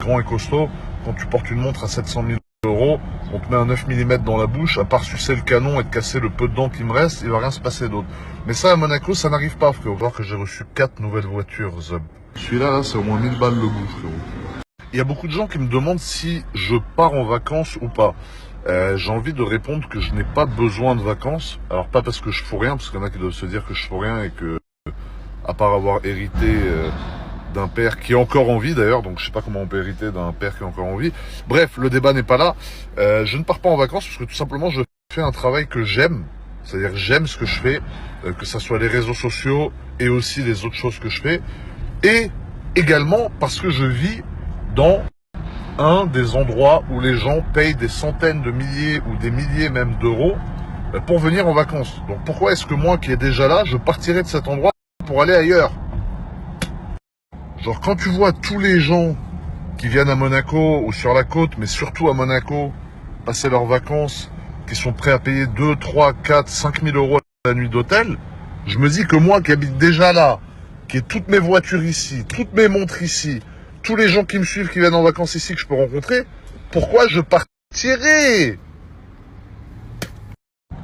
grand et costaud, quand tu portes une montre à 700 000 €, on te met un 9 mm dans la bouche, à part sucer le canon et te casser le peu de dents qui me reste, il va rien se passer d'autre. Mais ça, à Monaco, ça n'arrive pas, frérot. Voir que j'ai reçu 4 nouvelles voitures, Zub. Celui-là, là, c'est au moins 1000 balles le bout, frérot. Il y a beaucoup de gens qui me demandent si je pars en vacances ou pas. J'ai envie de répondre que je n'ai pas besoin de vacances. Alors, pas parce que je fous rien, parce qu'il y en a qui doivent se dire que je fous rien et que, à part avoir hérité d'un père qui est encore en vie d'ailleurs, donc je sais pas comment on peut hériter d'un père qui est encore en vie. Bref, le débat n'est pas là. Je ne pars pas en vacances parce que tout simplement je fais un travail que j'aime. C'est-à-dire j'aime ce que je fais, que ça soit les réseaux sociaux et aussi les autres choses que je fais. Et également parce que je vis dans un des endroits où les gens payent des centaines de milliers ou des milliers même d'euros pour venir en vacances. Donc pourquoi est-ce que moi qui est déjà là, je partirais de cet endroit pour aller ailleurs ? Genre quand tu vois tous les gens qui viennent à Monaco ou sur la côte, mais surtout à Monaco, passer leurs vacances, qui sont prêts à payer 2, 3, 4, 5 000 € la nuit d'hôtel, je me dis que moi qui habite déjà là, qui ai toutes mes voitures ici, toutes mes montres ici, tous les gens qui me suivent, qui viennent en vacances ici, que je peux rencontrer, pourquoi je partirais ?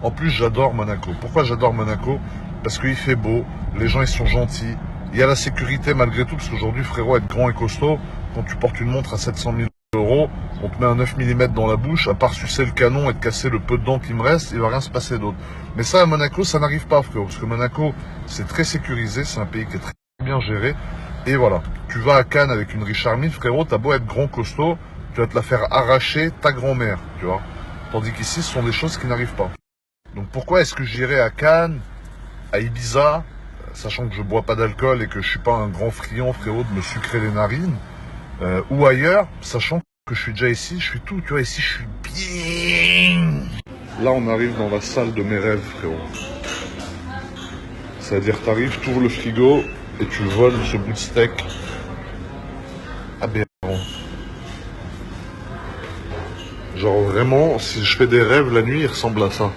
En plus, j'adore Monaco. Pourquoi j'adore Monaco ? Parce qu'il fait beau, les gens ils sont gentils, il y a la sécurité malgré tout, parce qu'aujourd'hui, frérot, être grand et costaud, quand tu portes une montre à 700 000 €, on te met un 9 mm dans la bouche, à part sucer le canon et te casser le peu de dents qui me reste, il va rien se passer d'autre. Mais ça, à Monaco, ça n'arrive pas, frérot, parce que Monaco, c'est très sécurisé, c'est un pays qui est très bien géré. Et voilà, tu vas à Cannes avec une Richard Mille, frérot, t'as beau être grand costaud, tu vas te la faire arracher ta grand-mère, tu vois. Tandis qu'ici, ce sont des choses qui n'arrivent pas. Donc pourquoi est-ce que j'irai à Cannes, à Ibiza, sachant que je bois pas d'alcool et que je suis pas un grand friand, frérot, de me sucrer les narines, ou ailleurs, sachant que je suis déjà ici, je suis tout, tu vois, ici je suis bien. Là on arrive dans la salle de mes rêves, frérot. C'est-à-dire t'arrives, t'ouvres le frigo et tu voles ce bout de steak aberrant. Genre vraiment, si je fais des rêves la nuit, il ressemble à ça.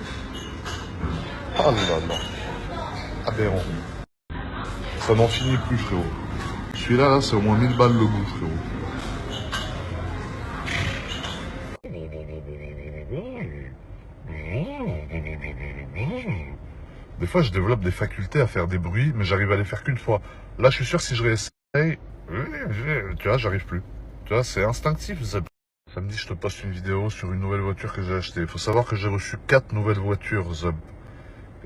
Ah là là. Aberrant. Ça n'en finit plus, frérot. Celui-là, là, c'est au moins 1000 balles le bout, frérot. Des fois, je développe des facultés à faire des bruits, mais j'arrive à les faire qu'une fois. Là, je suis sûr, si je réessaye, tu vois, j'arrive plus. Tu vois, c'est instinctif, ça. Samedi, je te poste une vidéo sur une nouvelle voiture que j'ai achetée. Il faut savoir que j'ai reçu 4 nouvelles voitures, Zub.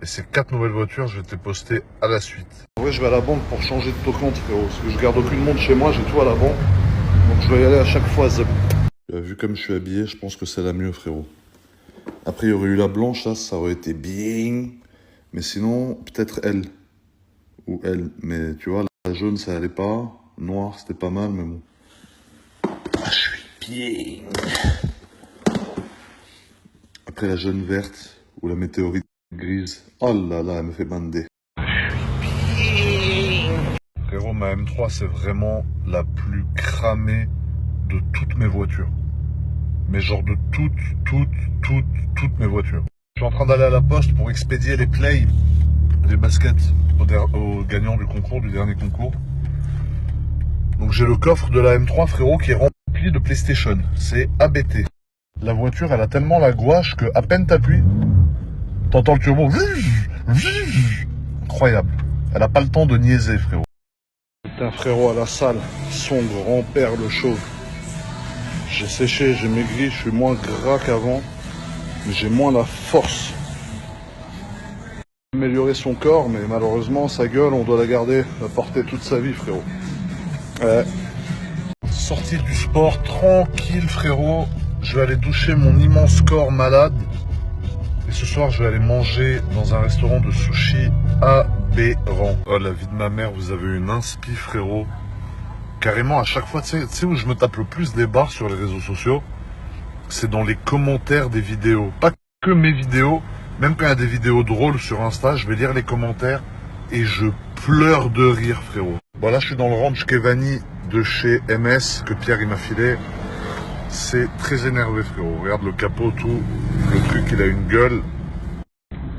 Et ces 4 nouvelles voitures, je vais te les poster à la suite. En vrai, je vais à la banque pour changer de taux compte, frérot. Parce que je garde aucune montre chez moi, j'ai tout à la banque. Donc je dois y aller à chaque fois, Zub. Vu comme je suis habillé, je pense que c'est la mieux, frérot. Après, il y aurait eu la blanche, là, ça aurait été bien. Mais sinon, peut-être elle. Ou elle. Mais tu vois, la jaune, ça allait pas. Noir, c'était pas mal, mais bon. Ah, je suis bien. Après, la jaune verte ou la météorite grise. Oh là là, elle me fait bander. Frérot, ma M3, c'est vraiment la plus cramée de toutes mes voitures. Mais genre de toutes mes voitures. Je suis en train d'aller à la poste pour expédier les plays, les baskets aux gagnants du concours, du dernier concours. Donc j'ai le coffre de la M3, frérot, qui est rempli de PlayStation. C'est ABT. La voiture, elle a tellement la gouache que à peine t'appuies, t'entends le turbo. Incroyable. Elle a pas le temps de niaiser, frérot. Putain, frérot, à la salle, son grand-père le chauve. J'ai séché, j'ai maigri, je suis moins gras qu'avant, mais j'ai moins la force. Améliorer son corps, mais malheureusement, sa gueule, on doit la garder, la porter toute sa vie, frérot. Ouais. Sortie du sport, tranquille, frérot. Je vais aller doucher mon immense corps malade. Et ce soir, je vais aller manger dans un restaurant de sushi aberrant. Oh, la vie de ma mère, vous avez une inspi, frérot. Carrément, à chaque fois, tu sais où je me tape le plus des barres sur les réseaux sociaux, c'est dans les commentaires des vidéos. Pas que mes vidéos, même quand il y a des vidéos drôles sur Insta, je vais lire les commentaires et je pleure de rire, frérot. Bon, là, je suis dans le ranch Kevani de chez MS que Pierre il m'a filé. C'est très énervé, frérot. Regarde le capot, tout. Le truc, il a une gueule.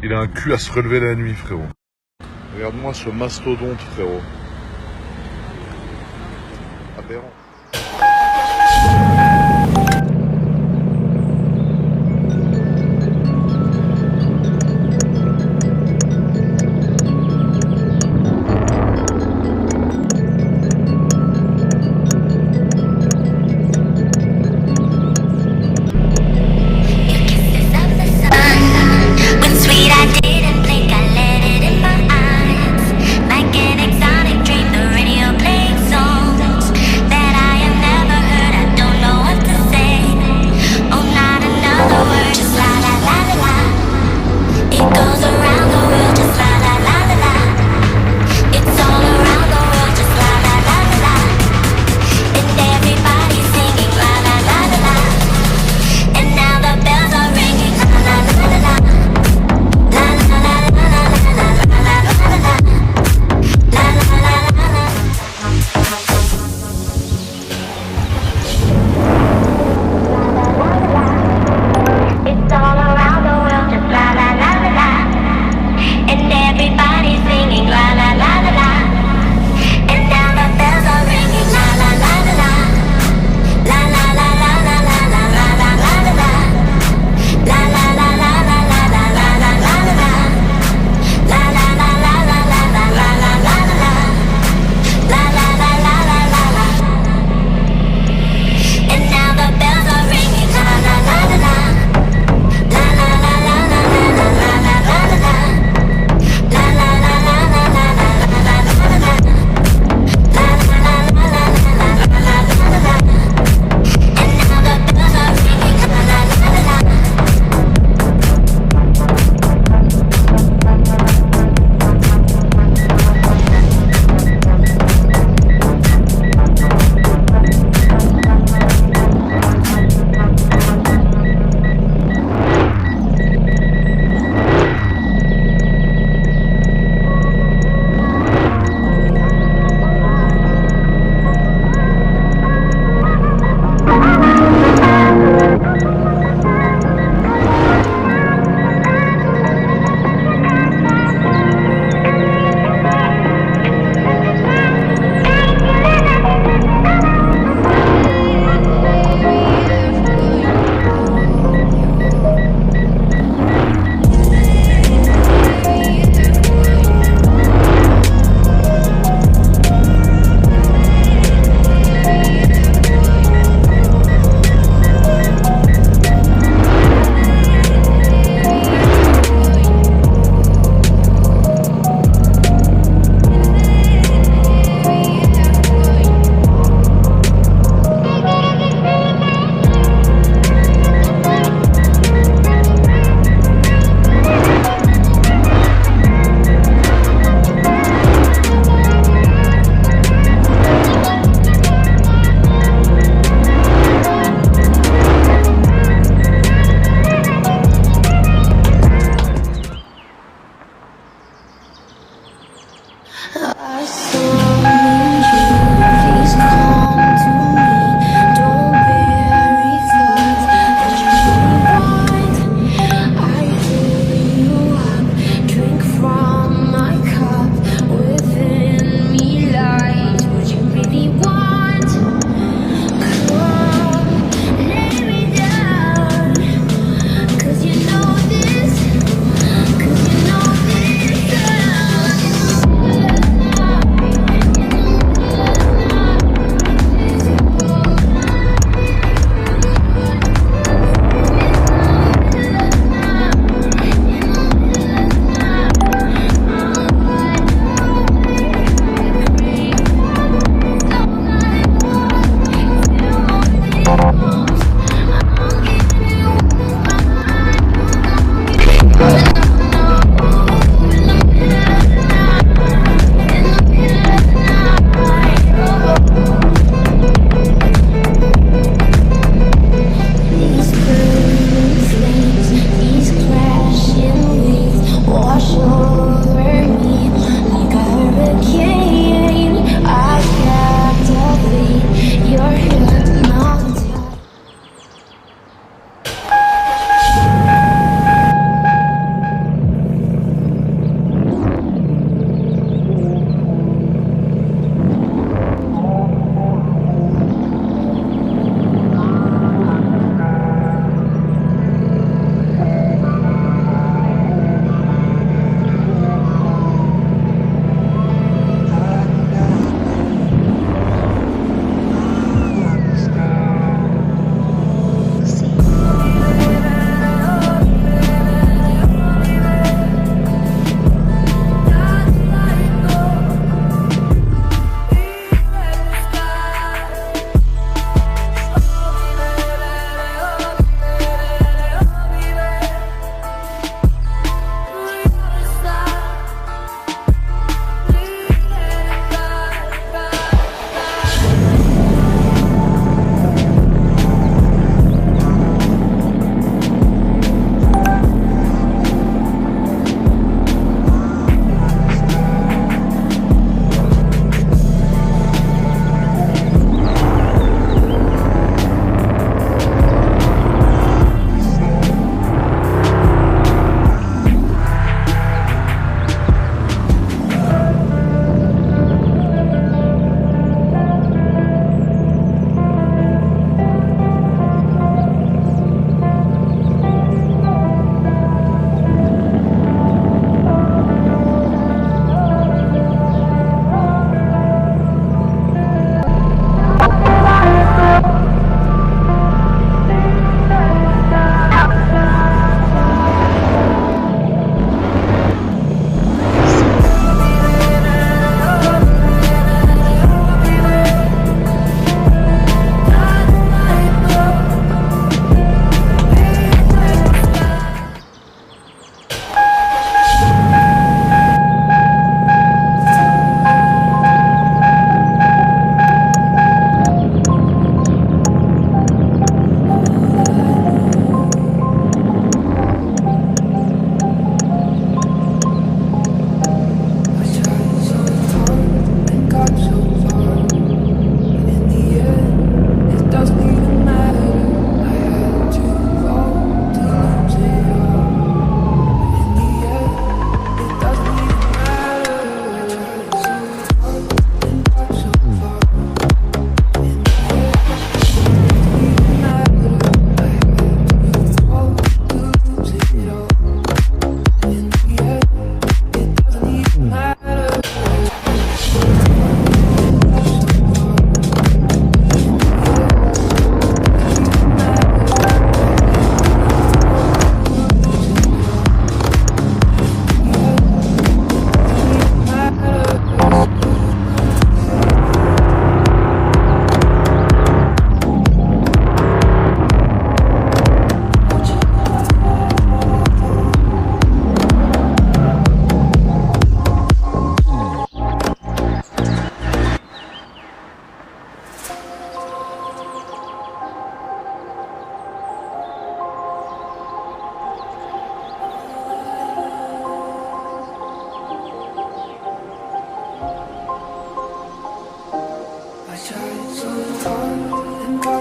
Il a un cul à se relever la nuit, frérot. Regarde-moi ce mastodonte, frérot. Aberrant.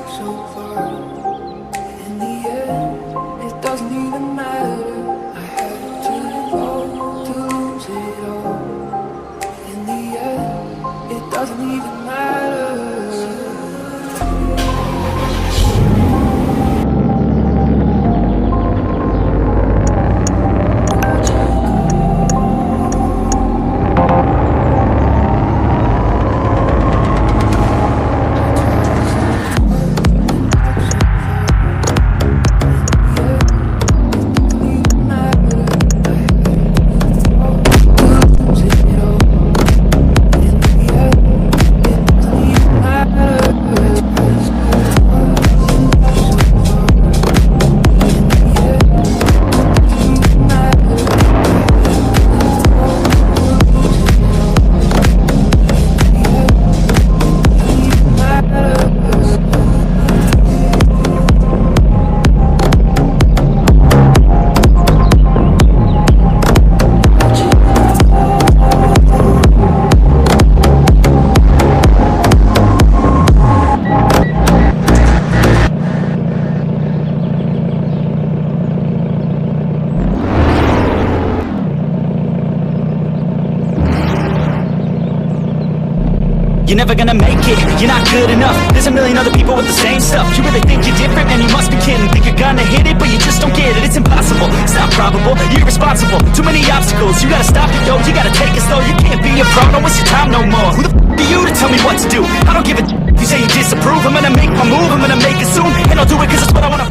so far. In the end, it doesn't even matter. I had to fall to lose it all. In the end, it doesn't even matter. You're never gonna make it, you're not good enough. There's a million other people with the same stuff. You really think you're different, man, you must be kidding. Think you're gonna hit it, but you just don't get it. It's impossible, it's not probable, you're irresponsible. Too many obstacles, you gotta stop it though. You gotta take it slow, you can't be a pro. Don't waste your time no more. Who the f*** are you to tell me what to do? I don't give a if you say you disapprove. I'm gonna make my move, I'm gonna make it soon. And I'll do it cause it's what I wanna.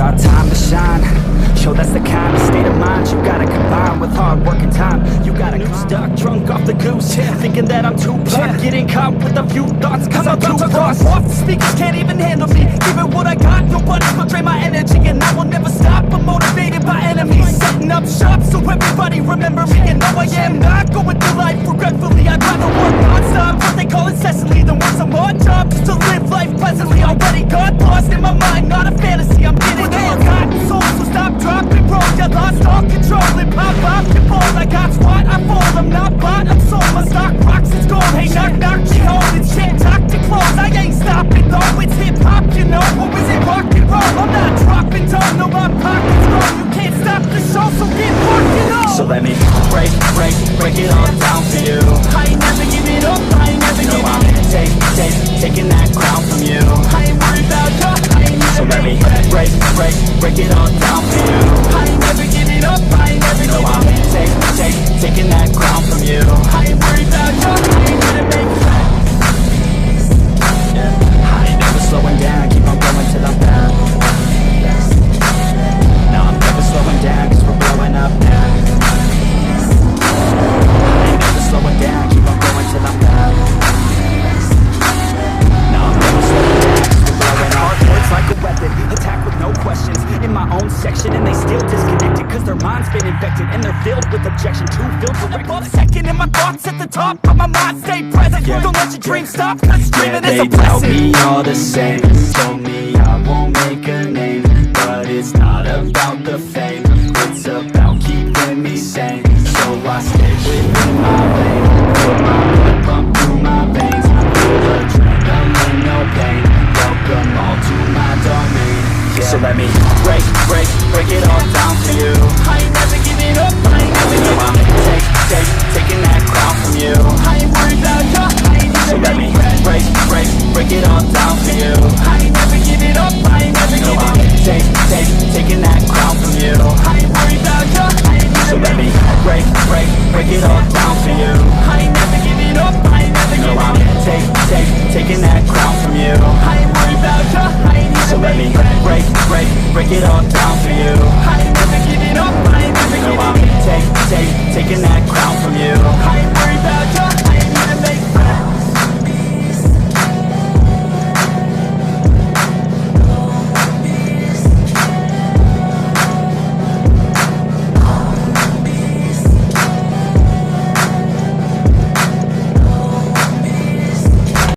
our time to shine. Show that's the kind of state of mind you gotta combine with hard work and time. You gotta get stuck, drunk off the goose, thinking that I'm too plugged, getting caught with a few thoughts cause I'm too lost. Off the speakers can't even handle me, giving what I got, nobody will drain my energy, and I will never stop. I'm motivated by enemies, setting up shop so everybody remember me. And now I am not going through life regretfully. I'd rather work non-stop, what they call incessantly, than work some more job just to live life pleasantly. Already got lost in my mind, not a fantasy, I'm getting it hot soul, so stop, drop, and roll. I lost all control and pop off and fall. I got squat, I fall, I'm not bought, I'm sold. My stock rocks, it's gone. top, but my mind stay present. Don't let your dreams stop, cause dreaming is a They tell blessing. me all the same, told me I won't make a name, but it's not about the fame, it's about keeping me sane. So I stay within my lane, feel my blood pump through my veins, feel adrenaline, no pain, welcome all to my domain. So let me break it all down for you. I ain't never giving up, I ain't never giving up. Taking that crown from you. I ain't worried about you, I ain't never. So let me break it all down for you. I ain't never giving up, I ain't never giving up. Taking that crown from you. I ain't worried about you, I ain't never. So let me break it all down for you. I ain't never giving up, I ain't never giving up. Taking that crown from you. I ain't worried about you, I ain't never. So let me break it all down for you.